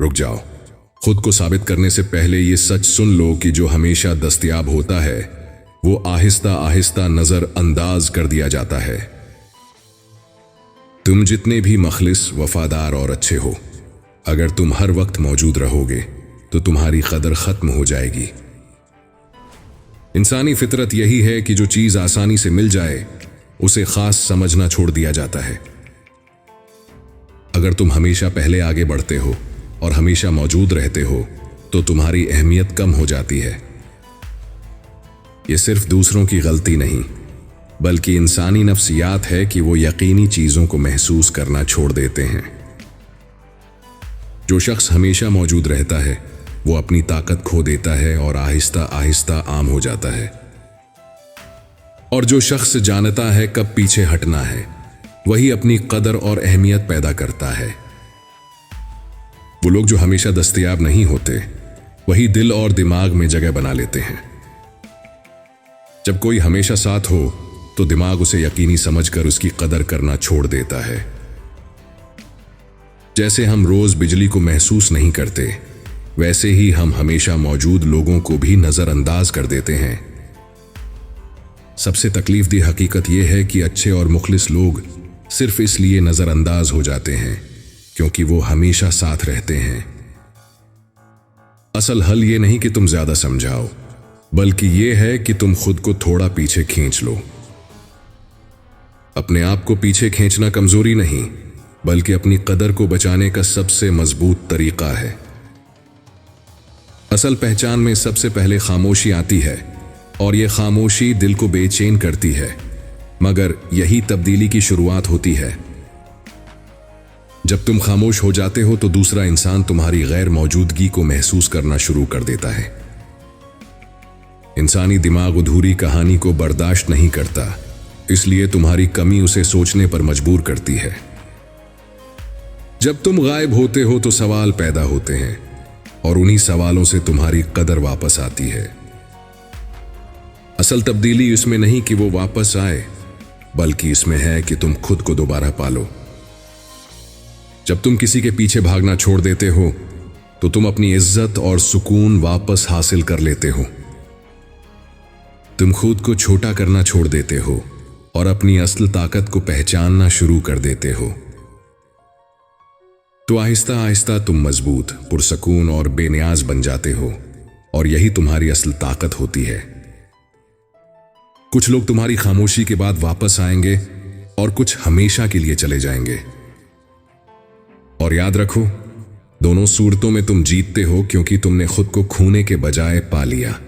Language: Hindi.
रुक जाओ। खुद को साबित करने से पहले ये सच सुन लो कि जो हमेशा दस्तयाब होता है वो आहिस्ता आहिस्ता नजरअंदाज कर दिया जाता है। तुम जितने भी मखलिस, वफादार और अच्छे हो, अगर तुम हर वक्त मौजूद रहोगे तो तुम्हारी कदर खत्म हो जाएगी। इंसानी फितरत यही है कि जो चीज आसानी से मिल जाए उसे खास समझना छोड़ दिया जाता है। अगर तुम हमेशा पहले आगे बढ़ते हो और हमेशा मौजूद रहते हो तो तुम्हारी अहमियत कम हो जाती है। यह सिर्फ दूसरों की गलती नहीं बल्कि इंसानी नफ्सियात है कि वो यकीनी चीजों को महसूस करना छोड़ देते हैं। जो शख्स हमेशा मौजूद रहता है वो अपनी ताकत खो देता है और आहिस्ता आहिस्ता आम हो जाता है। और जो शख्स जानता है कब पीछे हटना है वही अपनी कदर और अहमियत पैदा करता है। वो लोग जो हमेशा दस्तयाब नहीं होते वही दिल और दिमाग में जगह बना लेते हैं। जब कोई हमेशा साथ हो तो दिमाग उसे यकीनी समझकर उसकी कदर करना छोड़ देता है। जैसे हम रोज बिजली को महसूस नहीं करते वैसे ही हम हमेशा मौजूद लोगों को भी नजरअंदाज कर देते हैं। सबसे तकलीफदेह हकीकत यह है कि अच्छे और मुखलिस लोग सिर्फ इसलिए नजरअंदाज हो जाते हैं क्योंकि वो हमेशा साथ रहते हैं। असल हल ये नहीं कि तुम ज्यादा समझाओ बल्कि यह है कि तुम खुद को थोड़ा पीछे खींच लो। अपने आप को पीछे खींचना कमजोरी नहीं बल्कि अपनी कदर को बचाने का सबसे मजबूत तरीका है। असल पहचान में सबसे पहले खामोशी आती है और यह खामोशी दिल को बेचैन करती है, मगर यही तब्दीली की शुरुआत होती है। जब तुम खामोश हो जाते हो तो दूसरा इंसान तुम्हारी गैर मौजूदगी को महसूस करना शुरू कर देता है। इंसानी दिमाग अधूरी कहानी को बर्दाश्त नहीं करता, इसलिए तुम्हारी कमी उसे सोचने पर मजबूर करती है। जब तुम गायब होते हो तो सवाल पैदा होते हैं और उन्हीं सवालों से तुम्हारी कदर वापस आती है। असल तब्दीली इसमें नहीं कि वो वापस आए बल्कि इसमें है कि तुम खुद को दोबारा पालो। जब तुम किसी के पीछे भागना छोड़ देते हो तो तुम अपनी इज्जत और सुकून वापस हासिल कर लेते हो। तुम खुद को छोटा करना छोड़ देते हो और अपनी असल ताकत को पहचानना शुरू कर देते हो। तो आहिस्ता आहिस्ता तुम मजबूत, पुरसकून और बेनियाज बन जाते हो और यही तुम्हारी असल ताकत होती है। कुछ लोग तुम्हारी खामोशी के बाद वापस आएंगे और कुछ हमेशा के लिए चले जाएंगे। और याद रखो, दोनों सूरतों में तुम जीतते हो क्योंकि तुमने खुद को खोने के बजाय पा लिया।